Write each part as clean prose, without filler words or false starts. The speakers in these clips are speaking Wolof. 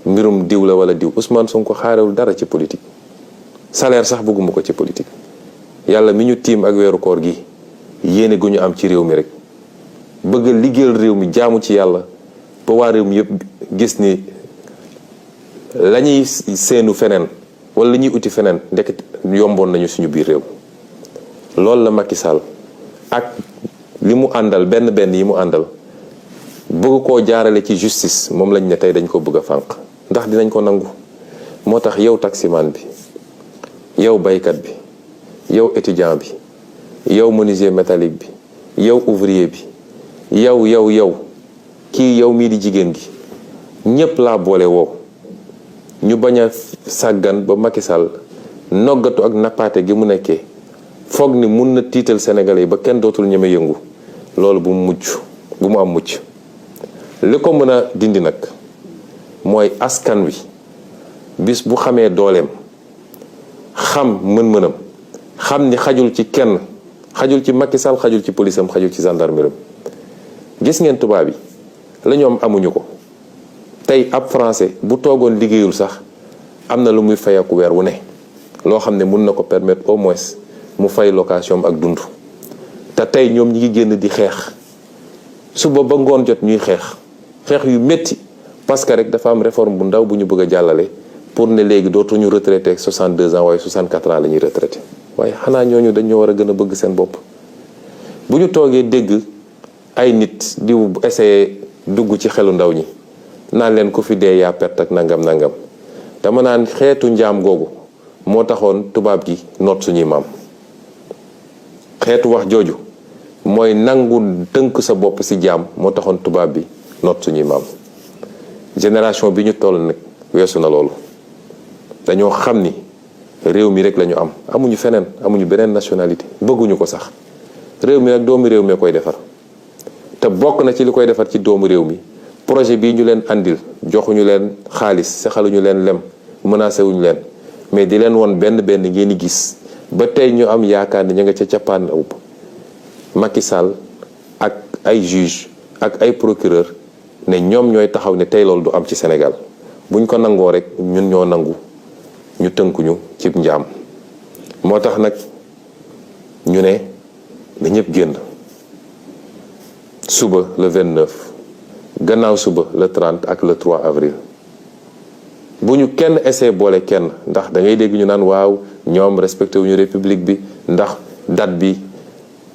mbirum diw la wala diw. Ousmane Sonko xaarewul dara ci politique salaire sax bëgguma ko ci politique yàlla mi ñu tiim ak weeru koor gi yéene gu ñu am ci réew mi rek bëgg liggéeyal réew mi jaamu ci yàlla ba waa réew mi yëpp gis ni la ñuy seenu feneen wala la ñuy uti feneen ndeket yomboon nañu suñu biir réew. loolu la Macky Sall ak li mu àndal benn yi mu àndal bëgg koo jaarale ci justice moom lañ ne tey dañ ko bëgg a fànq ndax dinañ ko nangu. moo tax yow taximan bi yow baykat bi yow étudiant bi yow menuisier métallique bi yow ouvrier bi yow kii yow mii di jigéen gi ñépp laa boole woo ñu bañ a sàggan ba Macky Sall noggatu ak nappaate gi mu nekkee foog ni mun na tiital Sénégalais yi ba kenn dootul ñeme yëngu loolu bu mu am mucc li ko mën a dindi nag mooy askan wi bis bu xamee dooleem xam mën-mënam xam ni xajul ci kenn xajul ci Macky Sall xajul ci police am xajul ci gendarmerie gis ngeen tubaab yi la ñoom amuñu ko tey ab français bu toogoon liggéeyul sax am na lu muy fayeeku weer wu ne loo xam ne mun na ko permettre au moins mu fay location ak dund te tey ñoom ñi ngi génn di xeex suba ba ngoon jot ñuy xeex yu métti parce que rek dafa am réforme bu ndaw bu ñu bëgg a jàllale pour ne léegi dootuñu retraité ak 62 ans waaye 64 ans la ñuy retraité waaye xanaa ñooñu dañoo war a gën a bëgg seen bopp. bu ñu toogee dégg ay nit di essayé dugg ci xelu ndaw ñi naan leen ku fi dee yaa perte ak nangam dama naan xeetu njaam googu moo taxoon tubaab gi noot suñuy maam. xeetu wax jooju mooy nangu tënk sa bopp ci jaam moo taxoon tubaab bi noot suñuy maam. génération bi ñu toll nag weesu na loolu dañoo xam ni réew mi rek la ñu am amuñu feneen amuñu beneen nationalité bëgguñu ko sax réew mi nag doomu réew mi koy defar te bokk na ci li koy defar ci doomu réew mi projet bii ñu leen andil joxuñu leen xaalis saxaluñu leen lem menacé wuñu leen mais di leen woon benn ngeen di gis ba tey ñu am yaakaar ni ñu nga ca cappaandaw Macky Sall ak ay juge ak ay procureur ne ñoom ñooy taxaw ne tey loolu du am ci Sénégal buñ ko nangoo rek ñun ñoo nangu ñu tënkuñu cib njaam. moo tax nag ñu ne na ñëpp génn suba le 29 gannaaw suba le 30 ak le 3 avril bu ñu kenn essayé boole kenn ndax da ngay dégg ñu naan waaw ñoom respecté wuñu république bi ndax date bi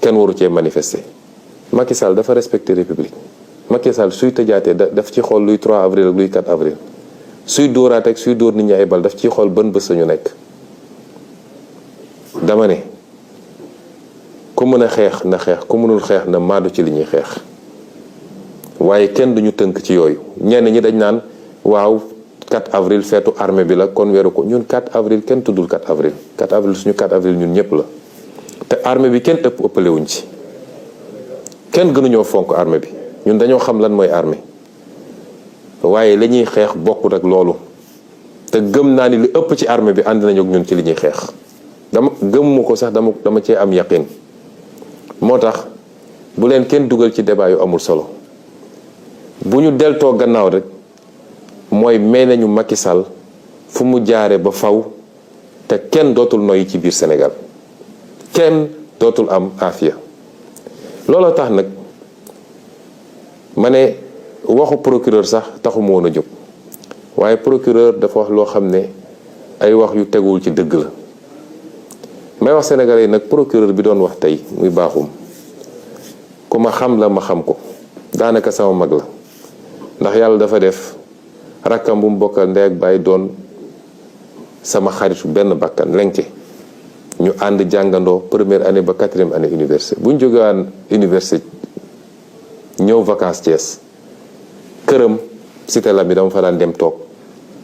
kenn waru cee manifester. Macky Sall dafa respecté république Macky Sall suy tëjaatee daf ci xool luy 3 avril ak luy 4 avril suy dóoraat ak suy dóor nit ñi ay bal daf ciy xool ban bés sañu nekk. dama ne ku mën a xeex na xeex ku mënul xeex na maadu ci li ñuy xeex waaye kenn duñu tënk ci yooyu. ñenn ñi dañ naan waaw 4 avril feetu armée bi la kon weeru ko ñun 4 avril kenn tuddul 4 avril 4 avril suñu 4 avril ñun ñëpp la te armée bi kenn ëppale wuñ ci kenn gënuñoo fonk armée bi ñun dañoo xam lan mooy armée waaye li ñuy xeex bokkut ak loolu te gëm naa ni li ëpp ci armée bi ànd nañu ak ñun ci li ñuy xeex dama gëmuma ko sax dama cee am yaqin. moo tax bu leen kenn dugal ci débat yu amul solo bu ñu deltoo gannaaw rek mooy may nañu Macky Sall fu mu jaare ba faw te kenn dootul noyyi ci biir Sénégal kenn dootul am aafiya. looloo tax nag ma ne waxu procureur sax taxuma woon a jóg waaye procureur dafa wax loo xam ne ay wax yu teguwul ci dëgg la. may wax Sénégalais yi nag procureur bi doon wax tey muy baaxum ku ma xam la ma xam ko daanaka sama mag la ndax yàlla dafa def rakkam bu mu bokkal ndey ak baay doon sama xaritu benn bakkan lenke ñu ànd jàngandoo première année ba 4e année université bu ñu jógewaan université ñëw vacances Thiès këram cité la bi dama fa daan dem toog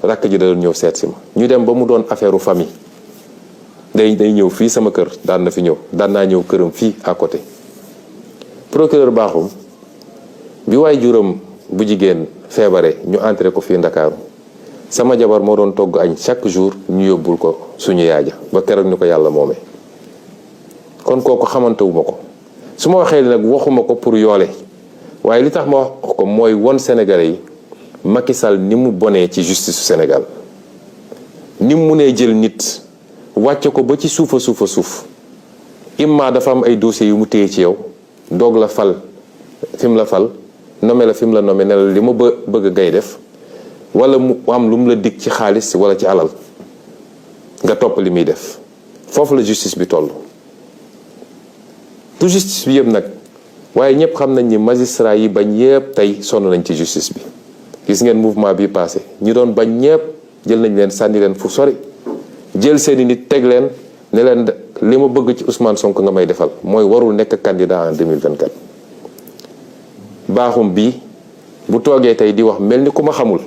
rakk ji da doon ñëw seet si ma ñu dem ba mu doon affaire u famille day ñëw fii sama kër daan na fi ñëw daan naa ñëw këram fii à côté. procureur baaxum bi waay juróom bu jigéen feebare ñu entré ko fii Ndakaaru sama jabar moo doon togg añ chaque jour ñu yóbbul ko suñu yaaja ba keroog ni ko yàlla moomee kon kooku xamantewuma ko su ma waxee nag waxuma ko pour yoole waaye li tax ma wax ko mooy won Sénégalais yi Macky Sall ni mu bonee ci justice su Sénégal ni mu munee jël nit wàcce ko ba ci suufa suuf imma dafa am ay dossiers yu mu téye ci yow doog la fal fi mu la fal nommé la fi mu la nommé ne la li ma bëgg ngay def wala mu am lu mu la dig ci xaalis wala ci alal nga topp li muy def foofu la justice bi toll. du justice bi yëpp nag waaye ñëpp xam nañ ni magistrat yi bañ yëpp tey sonn nañ ci justice bi. gis ngeen mouvement bi passé ñi doon bañ ñëpp jël nañ leen sànni leen fu sori jël seeni nit teg leen ne leen li ma bëgg ci Ousmane Sonko nga may defal mooy warul nekk candidat en 2024. baaxum bi bu toogee tey di wax mel ni ku ma xamul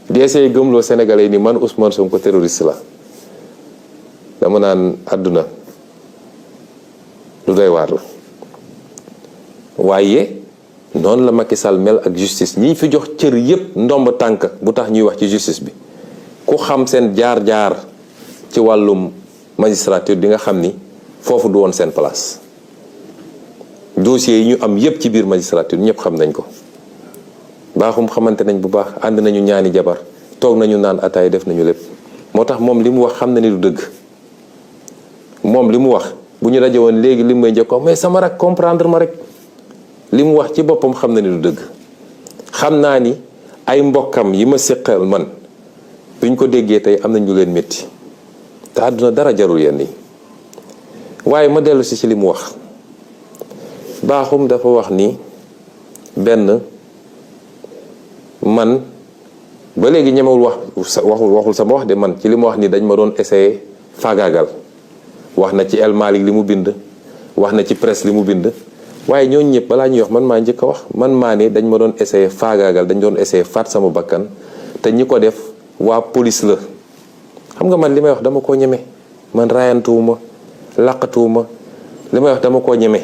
di essayer gëmloo Sénégalais ni man Ousmane Sonko terroriste la dama naan àdduna lu doy waar la. waaye noonu la Macky Sall mel ak justice ñi fi jox cër yépp ndomb tànk bu tax ñuy wax ci justice bi ku xam seen jaar-jaar ci wàllum magistrature di nga xam ni foofu du woon seen place. dossiers yi ñu am yépp ci biir magistrature ñëpp xam nañ ko baaxum xamante nañ bu baax ànd nañu ñaani jabar toog nañu naan ataay def nañu lépp moo tax moom li mu wax xam na ni du dëgg. moom li mu wax bu ñu daje woon léegi li mu may njëkk mais sama rak comprendre ma rek li mu wax ci boppam xam na ni du dëgg. xam naa ni ay mbokkam yi ma séqal man buñ ko déggee tey am nañ lu leen métti te àdduna dara jarul yenn yi waaye ma dellu si ci li mu wax. baaxum dafa wax ni benn man ba léegi ñemewul waxul sama wax de man ci li mu wax ni dañ ma doon essayer faagaagal wax na ci El Malick li mu bind wax na ci presse li mu bind waaye ñooñu ñëpp balaa ñuy wax man maa njëkk a wax man maa ne dañ ma doon essayer faagaagal dañ doon essayer faat sama bakkan te ñi ko def waa police la. xam nga man li may wax dama koo ñeme man raayantuwuma laqatuwuma li may wax dama koo ñeme.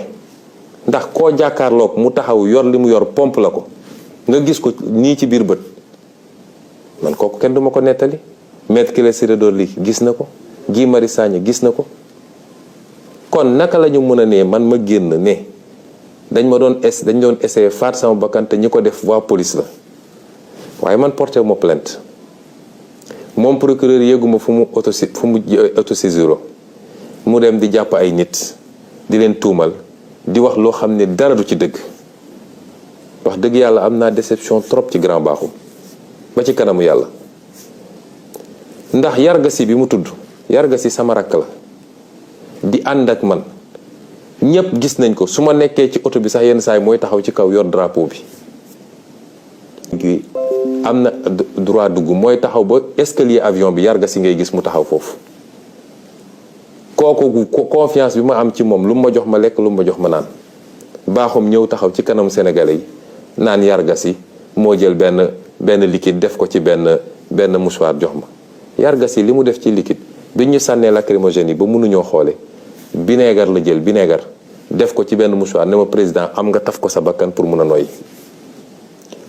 ndax koo jàkkaarloog mu taxaw yor li mu yor pompe la ko nga gis ko nii ci biir bët man kooku kenn duma ko nettali. Maître Ciré Clédor Ly gis na ko Guy Marius Sagna gis na ko kon naka la ñu mën a nee man ma génn ne dañ doon essayer faat sama bakkan te ñi ko def waa police la waaye man porté ma plainte moom procureur yéeguma fu mu autosaisiro mu dem di jàpp ay nit di leen tuumal di wax loo xam ne dara du ci dëgg. wax dëgg yàlla am naa déception trop ci grand baaxum ba ci kanamu yàlla ndax yargasi bi mu tudd yargasi sama rakk la di ànd ak man ñëpp gis nañ ko su ma nekkee ci oto bi sax yenn saay mooy taxaw ci kaw yor drapeau bi am na droit dugg mooy taxaw ba escalier avion bi yargasi ngay gis mu taxaw foofu kooku confiance bi ma am ci moom lu ma jox ma lekk lu ma jox ma naan baaxum ñëw taxaw ci kanam sénégalais yi naan yargasi moo jël benn liquide def ko ci benn mouchoir jox ma yargasi li mu def ci liquide bi ñu sànnee lacrymogène yi ba mënuñoo xoole vinaigre la jël vinaigre def ko ci benn mouchoir ne ma président am nga taf ko sa bakkan pour mun a noyyi.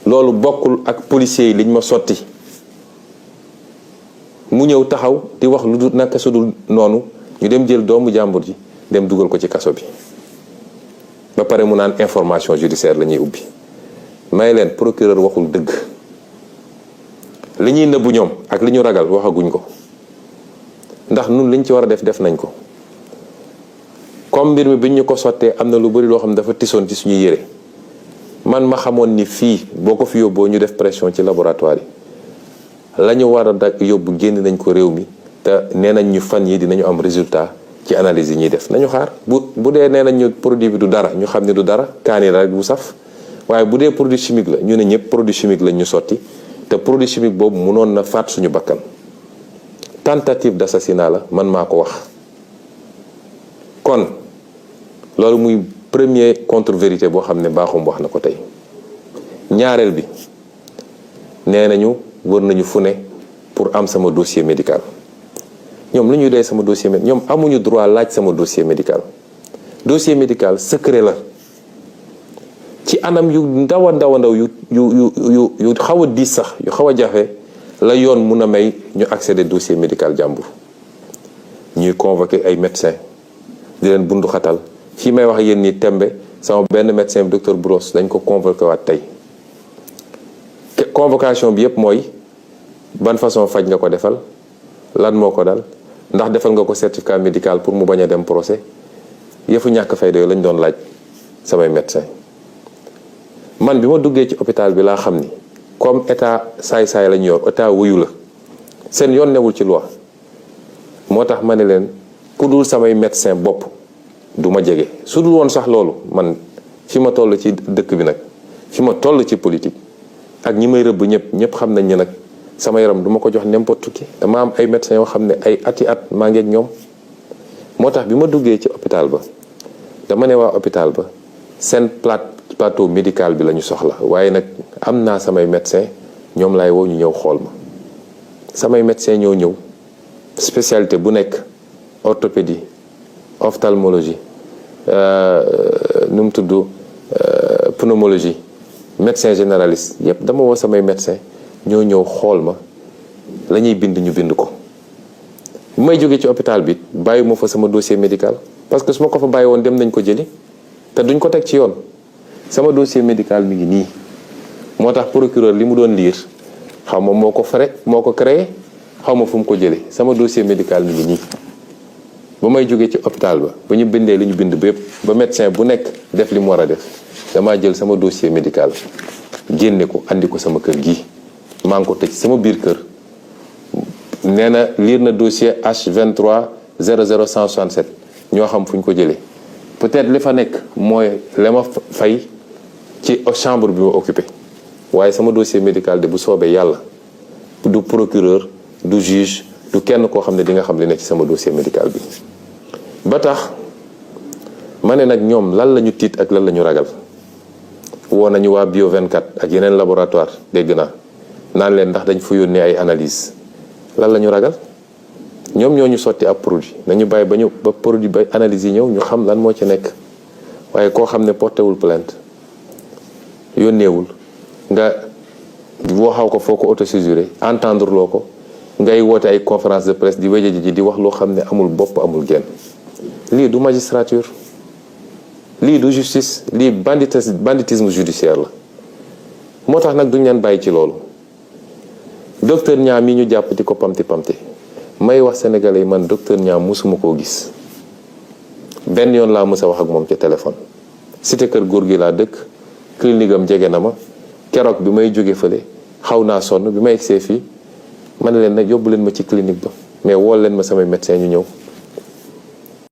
loolu bokkul ak policiers yi liñ ma sotti mu ñëw taxaw di wax lu dul naka su dul noonu ñu dem jël doomu jàmbur ji dem dugal ko ci kaso bi ba pare mu naan information judiciaire la ñuy ubbi. may leen procureur waxul dëgg li ñuy nëbbu ñoom ak li ñu ragal waxaguñ ko ndax nun liñ ci war a def nañ ko. comme mbir mi biñ ñu ko sottee am na lu bari loo xam ne dafa tisoon ci suñu yére man ma xamoon ni fii boo ko fi yóbboo ñu def pression ci laboratoire yi la ñu war a dag yóbbu génn nañ ko réew mi te nee nañ ñu fan yi dinañu am résultat ci analyse yi ñuy def nañu xaar bu dee nee nañ ñu produit bi du dara ñu xam ne du dara kaani la rek bu saf waaye bu dee produit chimique la ñu ne ñëpp produit chimique lañ ñu sotti te produit chimique boobu mënoon na faat suñu bakkan tentative d'assassinat la man maa ko wax. kon loolu muy premier contre-vérité boo xam ne baaxum wax na ko tey ñaareel bi nee nañu wër nañu fu ne pour am sama dossier médical ñoom lu ñuy doy sama dossier médical ñoom amuñu droit laaj sama dossier médical. dossier médical secret la ci anam yu ndaw a ndaw yu xaw a diis sax yu xaw a jafe la yoon mun a may ñu accéder dossier médical jàmbur ñuy convoquer ay médecins di leen bundu xatal fii may wax yéen ni tembe sama benn médecin docteur Bouros dañ ko convoqué waat tey convocation bi yëpp mooy ban façon faj nga ko defal, lan moo ko dal, ndax defal nga ko certificat médical pour mu bañ a dem procès. Yëfu ñàkk fayda yooyu lañ doon laaj samay médecin. Man bi ma duggee ci hôpital bi laa xam ni comme état saay-saay lañu yor, état wuyu la, seen yoon newul ci loi. moo tax ma ne leen ku dul samay médecin bopp du ma jege. su dul woon sax loolu, man fi ma toll ci dëkk bi nag, fi ma toll ci politique ak ñi may rëbb ñëpp xam nañ ne nag sama yaram du ma ko jox n'importe qui. dama am ay médecins yoo xam ne ay ati at maa ngi ak ñoom. moo tax bi ma duggee ci hôpital ba dama ne waa hôpital ba seen plateau médical bi la ñu soxla, waaye nag am naa samay médecin, ñoom laay woo ñu ñëw xool ma. samay médecin ñoo ñëw spécialité bu nekk, orthopédie, ophtalmologie, nu mu tudd, pneumologie, médecin généraliste, yépp dama woo samay médecin ñoo ñëw xool ma, la ñuy bind ñu bind ko. bu may jógee ci hôpital bi bàyyi ma fa sama dossier médical, parce que su ma ko fa bàyyi woon dem nañ ko jëli te duñ ko teg ci yoon. sama dossier médical mi ngi nii. moo tax procureur li mu doon lire xaw ma moo ko créé, xaw ma fu mu ko jëlee. sama dossier médical mi ngi nii. ba may jógee ci hôpital ba ñu bindee li ñu bind bépp, ba médecin bu nekk def li mu war a def, damaa jël sama dossier médical génne ko andi ko sama kër gi. maa ngi ko tëj sama biir kër. nee na lire na dossier H23 00167 ñoo xam fu ñu ko jëlee. peut-être li fa nekk mooy la ma fay ci chambre bi ma occupé, waaye sama dossier médical de bu soobee yàlla du procureur, du juge, du kenn koo xam ne di nga xam li nekk ci sama dossier médical bi. ba tax ma ne nag ñoom lan la ñu tiit ak lan la ñu ragal. woo nañu waa Bio 24 ak yeneen laboratoire dégg naa naan leen ndax dañ fa yónnee ay analyse. lan la ñu ragal? ñoom ñoo ñu sotti ab produit, nañu bàyyi ba produit ba analyse yi ñëw ñu xam lan moo ci nekk. waaye koo xam ne portéwul plainte, yónneewul, nga waxaw ko foo ko autosaisiré, entendre loo ko, ngay woote ay conférence de presse di wéja ji di wax loo xam ne amul bopp amul genn. lii du magistrature, lii du justice, lii banditisme judiciaire la. moo tax nag duñ leen bàyyi ci loolu. docteur Niang mi ñu jàpp di ko pamti may wax sénégalais yi, man docteur Niang musuma koo gis. benn yoon laa mës a wax ak moom ci téléphone. cité kër góor gi laa dëkk, clinique am jege na ma. keroog bi may jóge fële xaw naa sonn, bi may egsee fii ma ne leen nag yóbbu leen ma ci clinique ba, mais wool leen ma samay médecin ñu ñëw.